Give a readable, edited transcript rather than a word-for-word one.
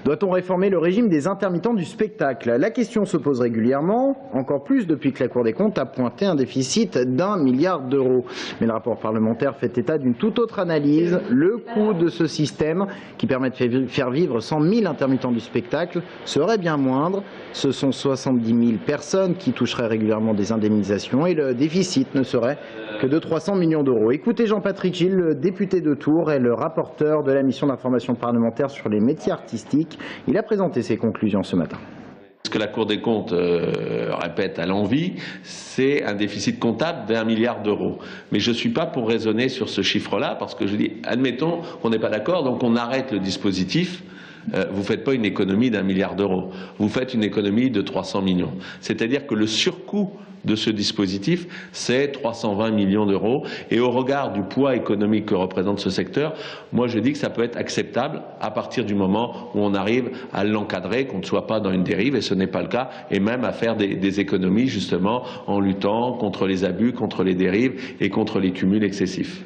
Doit-on réformer le régime des intermittents du spectacle? La question se pose régulièrement, encore plus depuis que la Cour des comptes a pointé un déficit d'1 milliard d'euros. Mais le rapport parlementaire fait état d'une toute autre analyse. Le coût de ce système, qui permet de faire vivre 100 000 intermittents du spectacle, serait bien moindre. Ce sont 70 000 personnes qui toucheraient régulièrement des indemnisations et le déficit ne serait que de 300 millions d'euros. Écoutez Jean-Patrick Gilles, le député de Tours et le rapporteur de la mission d'information parlementaire sur les métiers artistiques. Il a présenté ses conclusions ce matin. Ce que la Cour des comptes répète à l'envi, c'est un déficit comptable d'1 milliard d'euros. Mais je ne suis pas pour raisonner sur ce chiffre-là, parce que je dis, admettons qu'on n'est pas d'accord, donc on arrête le dispositif. Vous ne faites pas une économie d'1 milliard d'euros, vous faites une économie de 300 millions. C'est-à-dire que le surcoût de ce dispositif, c'est 320 millions d'euros. Et au regard du poids économique que représente ce secteur, moi je dis que ça peut être acceptable à partir du moment où on arrive à l'encadrer, qu'on ne soit pas dans une dérive, et ce n'est pas le cas, et même à faire des économies justement en luttant contre les abus, contre les dérives et contre les cumuls excessifs.